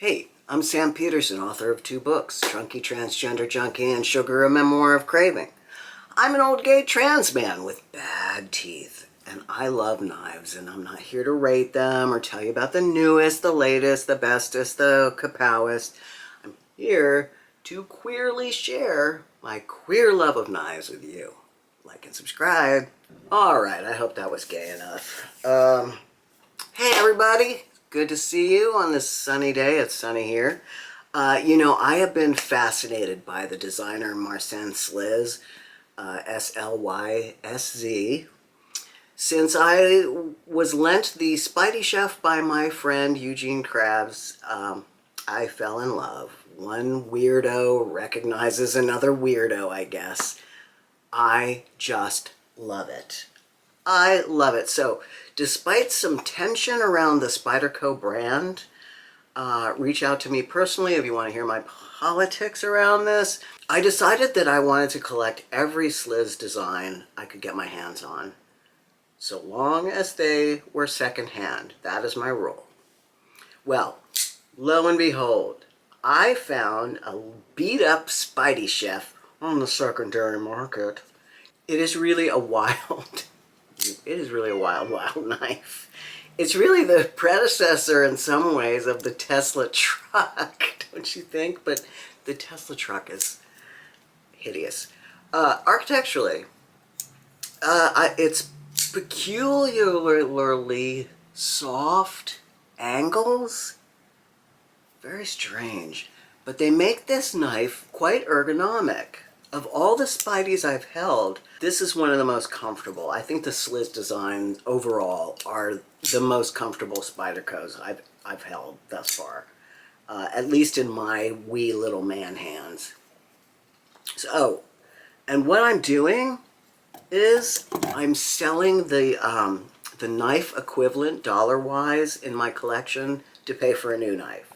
Hey, I'm Sam Peterson, author of 2 books, Chunky Transgender Junkie and Sugar, A Memoir of Craving. I'm an old gay trans man with bad teeth, and I love knives, and I'm not here to rate them or tell you about the newest, the latest, the bestest, the kapowest. I'm here to queerly share my queer love of knives with you. Like and subscribe. Alright, I hope that was gay enough. Hey everybody! Good to see you on this sunny day. It's sunny here. I have been fascinated by the designer Marcin Slysz, S-L-Y-S-Z, since I was lent the SpydieChef by my friend Eugene Krabs. I fell in love. One weirdo recognizes another weirdo, I guess. I just love it. I love it. So, despite some tension around the Spyderco brand, reach out to me personally if you want to hear my politics around this. I decided that I wanted to collect every Slysz design I could get my hands on, so long as they were secondhand. That is my rule. Well, lo and behold, I found a beat-up SpydieChef on the secondary market. It is really a wild knife. It's really the predecessor in some ways of the Tesla truck, don't you think? But the Tesla truck is hideous. Architecturally, it's peculiarly soft angles. Very strange. But they make this knife quite ergonomic. Of all the Spideys I've held, this is one of the most comfortable. I think the Slysz designs overall are the most comfortable Spydercos I've held thus far. At least in my wee little man hands. So, and what I'm doing is I'm selling the knife equivalent dollar-wise in my collection to pay for a new knife.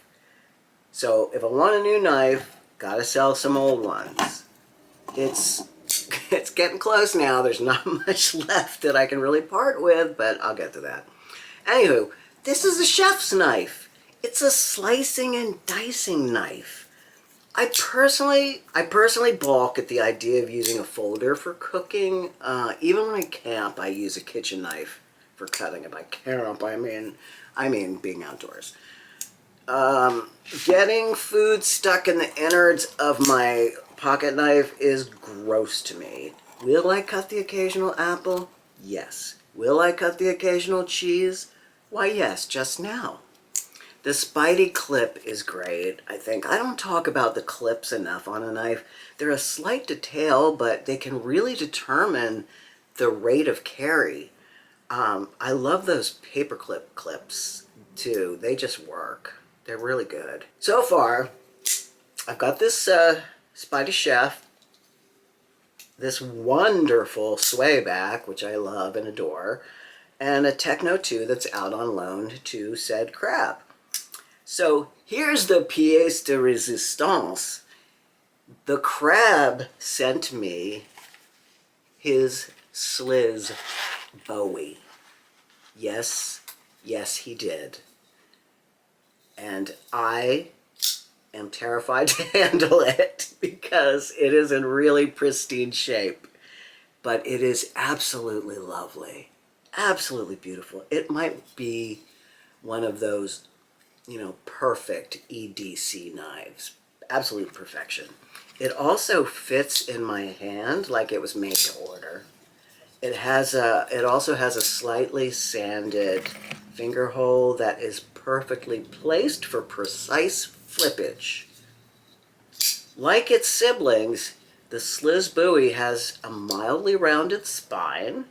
So if I want a new knife, gotta sell some old ones. It's getting close now. There's not much left that I can really part with, but I'll get to that. Anywho, this is a chef's knife. It's a slicing and dicing knife. I personally balk at the idea of using a folder for cooking. Even when I camp, I use a kitchen knife for cutting. If I camp, I mean being outdoors. Getting food stuck in the innards of my pocket knife is gross to me. Will I cut the occasional apple? Yes. Will I cut the occasional cheese? Why, yes, just now. The Spydie clip is great, I think. I don't talk about the clips enough on a knife. They're a slight detail, but they can really determine the rate of carry. I love those paperclip clips, too. They just work. They're really good. So far, I've got this SpydieChef, this wonderful Swayback, which I love and adore, and a Techno 2 that's out on loan to said crab. So here's the pièce de résistance. The crab sent me his Slysz Bowie. Yes, he did. And I am terrified to handle it because it is in really pristine shape. But it is absolutely lovely. Absolutely beautiful. It might be one of those, perfect EDC knives. Absolute perfection. It also fits in my hand like it was made to order. It also has a slightly sanded finger hole that is perfectly placed for precise flippage. Like its siblings, the Slysz Bowie has a mildly rounded spine,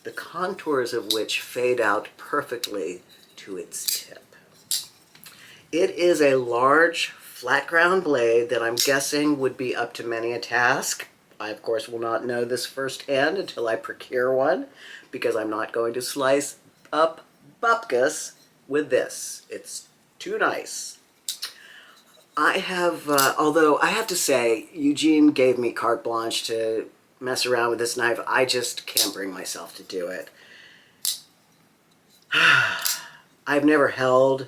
the contours of which fade out perfectly to its tip. It is a large, flat ground blade that I'm guessing would be up to many a task. I, of course, will not know this firsthand until I procure one, because I'm not going to slice up bupkis with this. It's too nice. I have, although I have to say, Eugene gave me carte blanche to mess around with this knife. I just can't bring myself to do it. I've never held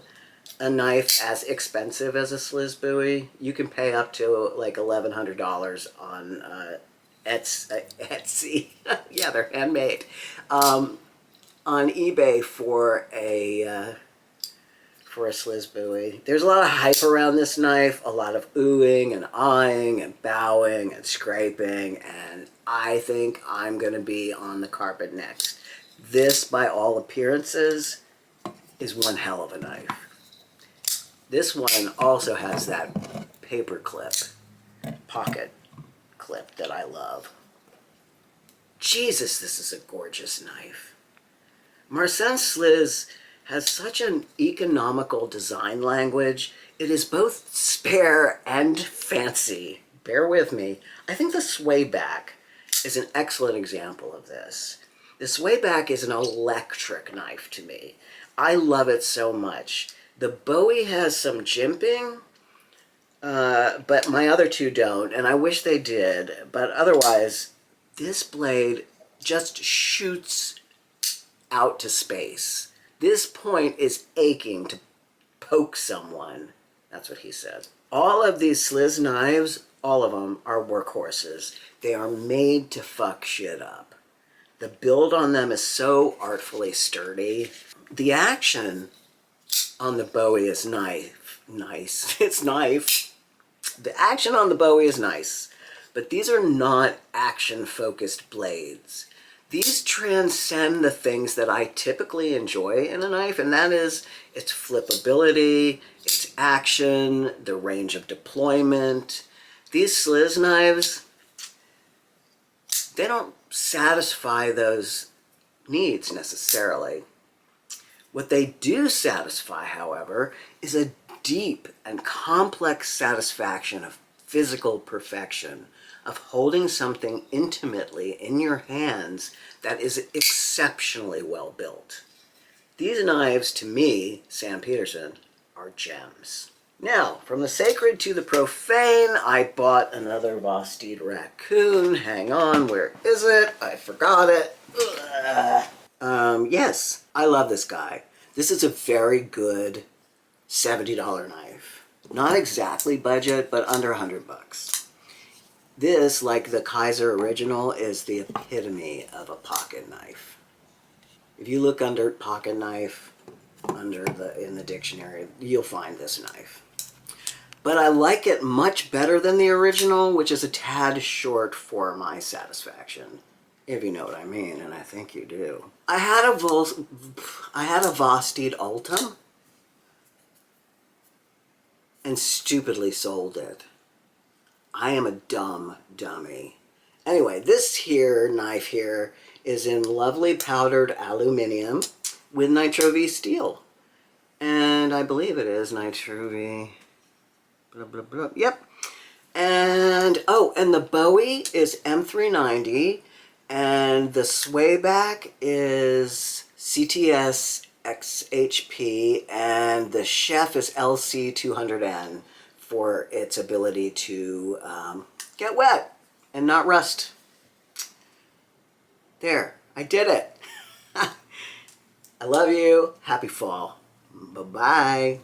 a knife as expensive as a Slysz Bowie. You can pay up to like $1,100 on Etsy. Yeah, they're handmade. On eBay for a Slysz Bowie. There's a lot of hype around this knife, a lot of oohing and ahhing and bowing and scraping, and I think I'm going to be on the carpet next. This, by all appearances, is one hell of a knife. This one also has that paper clip, pocket clip that I love. Jesus, this is a gorgeous knife. Marcin Slysz has such an economical design language. It is both spare and fancy. Bear with me. I think the Swayback is an excellent example of this. The Swayback is an electric knife to me. I love it so much. The Bowie has some jimping, but my other two don't, and I wish they did. But otherwise, this blade just shoots out to space. This point is aching to poke someone. That's what he said. All of these Slysz knives, all of them, are workhorses. They are made to fuck shit up. The build on them is so artfully sturdy. The action on the Bowie is nice. It's knife. The action on the Bowie is nice, but these are not action-focused blades. These transcend the things that I typically enjoy in a knife, and that is its flippability, its action, the range of deployment. These Slysz knives, they don't satisfy those needs necessarily. What they do satisfy, however, is a deep and complex satisfaction of physical perfection, of holding something intimately in your hands that is exceptionally well built. These knives, to me, Sam Peterson, are gems. Now, from the sacred to the profane, I bought another Vosteed Raccoon. Hang on, where is it? I forgot it. Yes, I love this guy. This is a very good $70 knife. Not exactly budget, but under 100 bucks. This, like the Kaiser original, is the epitome of a pocket knife. If you look under pocket knife in the dictionary, you'll find this knife. But I like it much better than the original, which is a tad short for my satisfaction. If you know what I mean, and I think you do. I had a Vosteed Ultim and stupidly sold it. I am a dumb dummy. Anyway, this here knife here is in lovely powdered aluminum with Nitro V steel. And I believe it is Nitro V. Blah, blah, blah. Yep. And, oh, and the Bowie is M390. And the Swayback is CTS-XHP, and the Chef is LC200N for its ability to get wet and not rust. There, I did it. I love you. Happy fall. Bye-bye.